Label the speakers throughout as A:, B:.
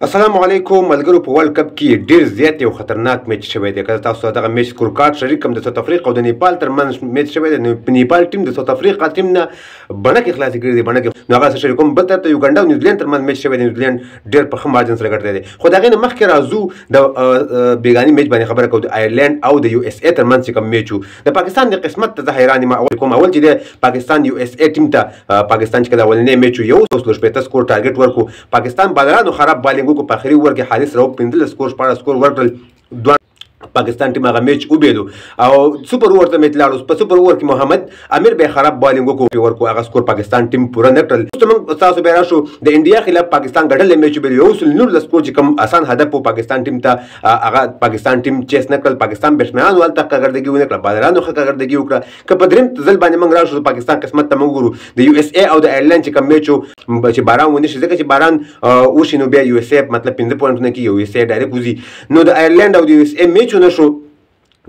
A: السلام علیکم ملګرو. په ورلډ کپ کې ډیر زیات یو خطرناک میچ شوی دی. که تاسو دغه میچ سکور کارت شریک کوم د ساوث افریقا او د نیپال ترمنز میچ شوی دی. نو نیپال ټیم د ساوث افریقا ټیم نه بڼکې خلاصې کړې دي. بڼکې نو هغه شریک کوم بل طرف ته یوګانډا او نیوزیلینډ ترمنځ میچ شوی دی. نیوزیلینډ ډیر په ښه مارجن سره ګټلی دی. خو د هغې نه مخکې راځو د بیګاني میچ باندې خبره کوو. د آیرلینډ او د یو اس اے ترمنځ چې کوم میچ و د پاکستان د قسمت ته زه حیران یم. اول چې د پاکستان یو اس اے ټیم ته پاکستان چې کله اولنی میچ یو 1.5 سکور ټارګټ ورکو. پاکستان بالرانو خراب بالینګ وکړو. په اخري اوور کې حارث راؤف 15 سکور 14 سکور ورکړل. پاکستان ټیم هغه میچ وبېلو او سپر اوور ته میچ لاړو. په سپر اوور کې محمد امیر به خراب بالینګ وکړو ورکو. هغه سکور پاکستان ټیم پوره نه کړل. موږ تاسو به راشو د انډیا خلاف پاکستان ګټل میچ وبېلو. 119 سکور چې کوم اسان هدف و پاکستان ټیم ته هغه پاکستان ټیم چیس نه کړل. پاکستان بیټسمنانو هلته کارکردګي ونه کړه. بالرانو ښه کارکردګي وکړه. که په درېیم ځل باندې موږ راشو د پاکستان قسمت ته موږ ګورو د یو اس اے او د آیرلینډ چې کوم میچ و چې باران ونه شي ځکه چې باران وشي نو بیا یو اس اے مطلب 15 پوینټونه کې یو اس اے ډایرکټ وځي. نو د آیرلینډ او د یو اس اے میچ ونه شو.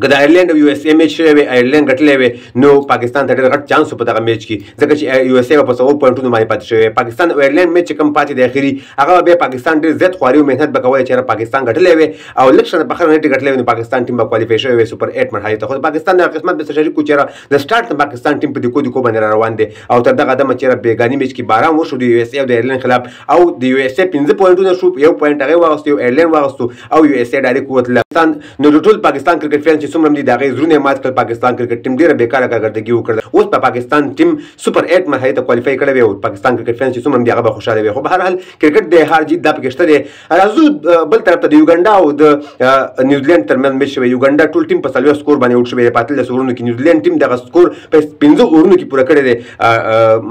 A: که د آیرلینډ او یو اس اے میچ شوی وی آیرلینډ ګټلی وی نو پاکستان ته ډېر غټ چانس و په دغه میچ کې ځکه چې یو اس اے به په 100 پوینټونو باندې پاتې شوی. پاکستان او آیرلینډ میچ چې کوم پاتې دی اخري هغه بیا پاکستان ډېر زیات خواري او محنت به کولی چې پاکستان ګټلی وی او لږ شانې په خره نیټې ګټلی وی نو پاکستان ټیم به کوالیفای شوی وی سوپر 8 مرحلې ته. خو د پاکستان دغه قسمت به شریک و چېرې د سټارټ نه پاکستان ټیم په دیکو دیکو باندې را روان دی او تر دغه دمه چېرې بیګاني میچ کې باران وشو د یو اس اے او د آیرلینډ خلاف او د یو اس اے 15 پوینټونه شو. یو پوینټ هغې واغستو یو آیرلینډ واغستو او یو اس اے ډایرکټ ووتله. نو د ټول پاکستان کرکټ فین چې څومره هم دي د هغې زړونه یې مات کړل. پاکستان کرکټ ټیم ډېره بېکاره کارکردګي وکړه. اوس په پاکستان ټیم سوپر 8 مرحلې ته کوالیفای کړی وی او پاکستان کرکټ فین چې څومره هم دي هغه به خوشحاله وي. خو به هر حال کرکټ د هار جیت دا پکې شته دی. راځو بل طرف ته د یوګانډا او د نیوزیلینډ ترمنځ میچ شوی. یوګانډا ټول ټیم په 40 سکور باندې اوټ شوی دی په 18 اورونو کې. نیوزیلینډ ټیم دغه سکور په 15 اورونو کې پوره کړی دی.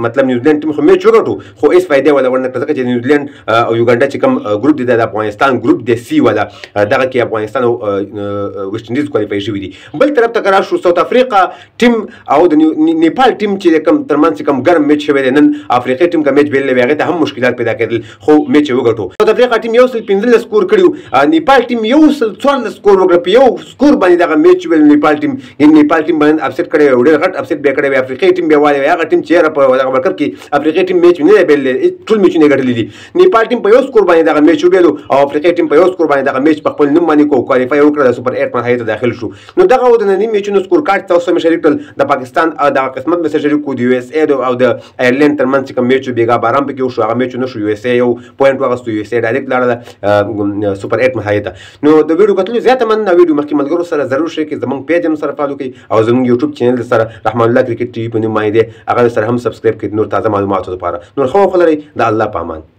A: مطلب نیوزیلینډ ټیم خو میچ وګټو خو هېڅ فایدې ولا ورنه کړه ځکه چې نیوزیلینډ او یوګانډا چې کوم ګروپ دی د افغانستان ګروپ دی سی والا دغه کې افغانستان او ویسټ انډیز کوالیفای شوي دي. بل طرف ته که راشو ساوث افریقا ټیم او د نیپال ټیم چې کوم ترمنځ کوم ګرم میچ شوی دی. نن افریقا ټیم کا میچ بېللی وی هغې ته هم مشکلات پیدا کېدل خو میچ یې وګټو. ساوث افریقا ټیم 115 سکور کړي. نیپال ټیم 114 سکور وکړه. په یو سکور باندې دغه میچ ویل نیپال ټیم نیپال ټیم باندې اپسیټ کړی وی. ډېر غټ اپسیټ به کړی وی. افریقا ټیم بیا والی وی هغه ټیم چې په دغه ورلډ کپ کې افریقا ټیم میچ نه دی بېللی. ټول میچونه یې ګټلي دي. نیپال ټیم په یو سکور باندې دغه میچ وبېلو او افریقا ټیم په یو سکور باندې دغه میچ په خپل نوم باندې کو کوالیفای وکړه. د سوپر 8 مرحلې ته داخل شو. نو دغه و د ننني میچونو سکور کارت تاسو مې شریک کړل. د پاکستان دغه قسمت مې سره شریک کړو. د یو اس اے او د آیرلینډ ترمنځ چې کوم میچ و بېګا باران پکې وشو هغه میچ ونه شو. یو اس اے یو پوینټ واغستو. یو اس اے ډایرکټ لاړله سوپر 8 مرحلې ته. نو د ویډیو کتلو زیاته مننه. ویډیو مخکې ملګرو سره ضرور شریک کړئ. زموږ پیج هم سره فالو کړئ او زموږ یوټیوب چینل سره رحمان الله کرکټ ټي وي په نوم باندې دی هغه سره هم سبسکرایب کړئ نور تازه معلوماتو لپاره. نور ښه وخت ولرئ. د الله په امان.